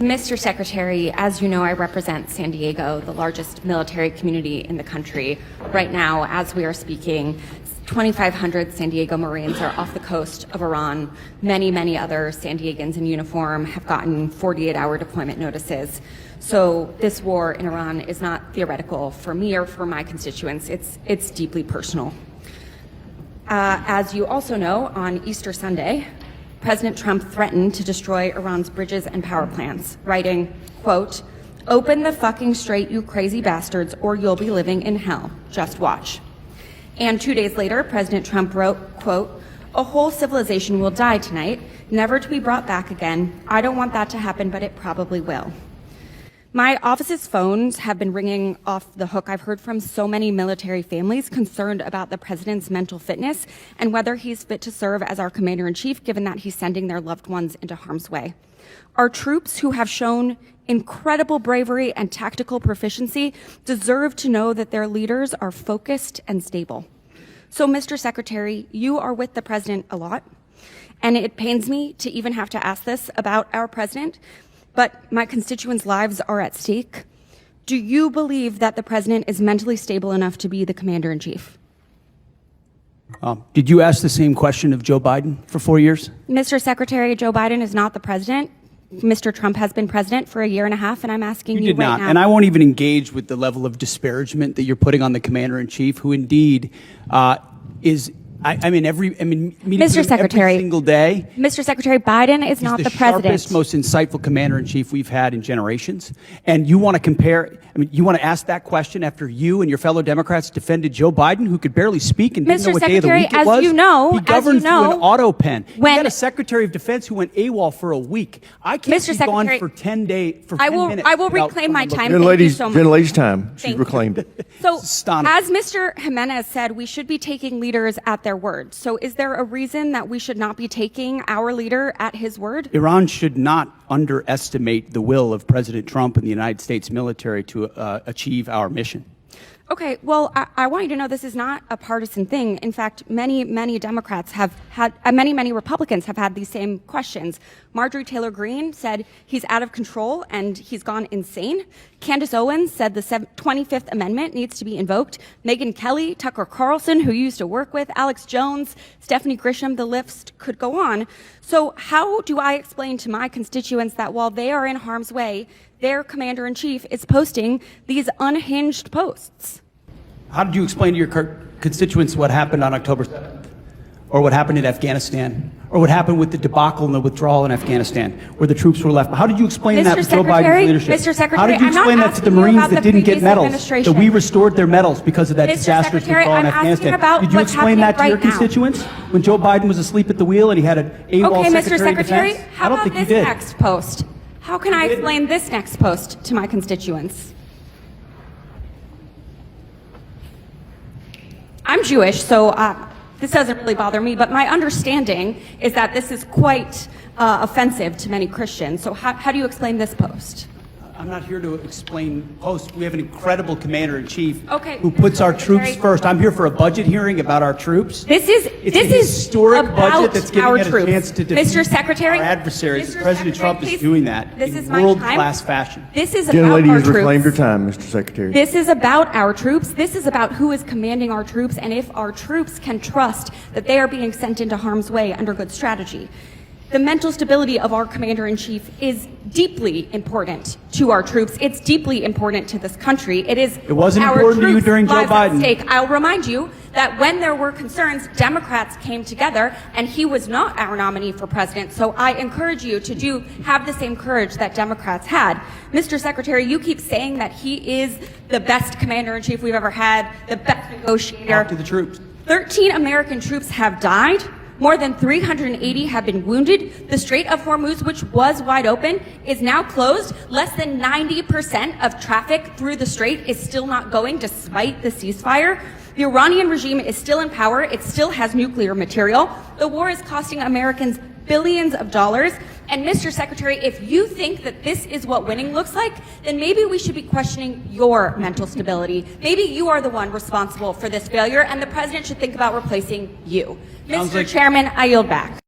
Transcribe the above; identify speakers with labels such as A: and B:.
A: Mr. Secretary, as you know, I represent San Diego, the largest military community in the country. Right now, as we are speaking, 2,500 San Diego Marines are off the coast of Iran. Many other San Diegans in uniform have gotten 48-hour deployment notices. So this war in Iran is not theoretical for me or for my constituents. It's deeply personal. As you also know, on Easter Sunday, President Trump threatened to destroy Iran's bridges and power plants, writing, quote, "Open the fucking strait, you crazy bastards, or you'll be living in hell. Just watch." And 2 days later, President Trump wrote, quote, "A whole civilization will die tonight, never to be brought back again. I don't want that to happen, but it probably will." My office's phones have been ringing off the hook. I've heard from so many military families concerned about the president's mental fitness and whether he's fit to serve as our commander-in-chief, given that he's sending their loved ones into harm's way. Our troops, who have shown incredible bravery and tactical proficiency, deserve to know that their leaders are focused and stable. So, Mr. Secretary, you are with the president a lot, and it pains me to even have to ask this about our president, but my constituents' lives are at stake. Do you believe that the president is mentally stable enough to be the commander-in-chief?
B: Did you ask the same question of Joe Biden for 4 years?
A: Mr. Secretary, Joe Biden is not the president. Mr. Trump has been president for a year and a half, and I'm asking you
B: did
A: right
B: not.
A: now.
B: And I won't even engage with the level of disparagement that you're putting on the commander-in-chief, who indeed is.
A: Mr. Secretary,
B: every single day.
A: Mr. Secretary, Biden is not the president.
B: He's the sharpest, most insightful commander-in-chief we've had in generations. And you want to compare, you want to ask that question after you and your fellow Democrats defended Joe Biden, who could barely speak and didn't know what day of the week it was?
A: As you know,
B: he governed through an auto pen. You got a Secretary of Defense who went AWOL for a week. I can't be gone for 10 days, for 10 minutes.
A: I will reclaim my time.
C: Lady's time. She's reclaimed it.
A: So, as Mr. Jimenez said, we should be taking leaders at their word. So is there a reason that we should not be taking our leader at his word?
B: Iran should not underestimate the will of President Trump and the United States military to achieve our mission.
A: Okay, well, I want you to know this is not a partisan thing. In fact, many Democrats have had, many Republicans have had these same questions. Marjorie Taylor Greene said he's out of control and he's gone insane. Candace Owens said the 25th Amendment needs to be invoked. Megyn Kelly, Tucker Carlson, who you used to work with, Alex Jones, Stephanie Grisham, the list could go on. So how do I explain to my constituents that while they are in harm's way, their commander-in-chief is posting these unhinged posts?
B: How did you explain to your constituents what happened on October 7th? Or what happened in Afghanistan? Or what happened with the debacle and the withdrawal in Afghanistan, where the troops were left? How did you explain that with Joe Biden's leadership?
A: Mr. Secretary,
B: how did you explain that to the Marines that didn't get medals? That we restored their medals because of that disastrous withdrawal in Afghanistan. Did you explain that to your constituents when Joe Biden was asleep at the wheel and he had an AWOL Secretary of Defense?
A: How about this next post? How can I explain this next post to my constituents? I'm Jewish, so this doesn't really bother me, but my understanding is that this is quite offensive to many Christians. So how do you explain this post?
B: I'm not here to explain posts. We have an incredible commander-in-chief who
A: Mr.
B: puts our troops
A: Secretary,
B: first. I'm here for a budget hearing about our troops.
A: This is
B: historic budget that's giving
A: our
B: us
A: troops.
B: a chance to defeat
A: Mr. Secretary,
B: our adversaries.
A: Mr.
B: President
A: Secretary,
B: Trump is doing that in world-class fashion.
A: This is
C: Gentlelady
A: about our
C: has reclaimed her
A: troops.
C: time, Mr. Secretary.
A: This is about our troops. This is about who is commanding our troops and if our troops can trust that they are being sent into harm's way under good strategy. The mental stability of our commander-in-chief is deeply important to our troops. It's deeply important to this country. It
B: wasn't
A: our
B: important to you
A: troops'
B: during Joe
A: lives at
B: Biden.
A: stake. I'll remind you that when there were concerns, Democrats came together, and he was not our nominee for president. So I encourage you to have the same courage that Democrats had. Mr. Secretary, you keep saying that he is the best commander-in-chief we've ever had, the best negotiator.
B: Talk to the troops.
A: 13 American troops have died. More than 380 have been wounded. The Strait of Hormuz, which was wide open, is now closed. Less than 90% of traffic through the strait is still not going despite the ceasefire. The Iranian regime is still in power. It still has nuclear material. The war is costing Americans billions of dollars. And Mr. Secretary, if you think that this is what winning looks like, then maybe we should be questioning your mental stability. Maybe you are the one responsible for this failure, and the president should think about replacing you. Mr. Chairman, I yield back.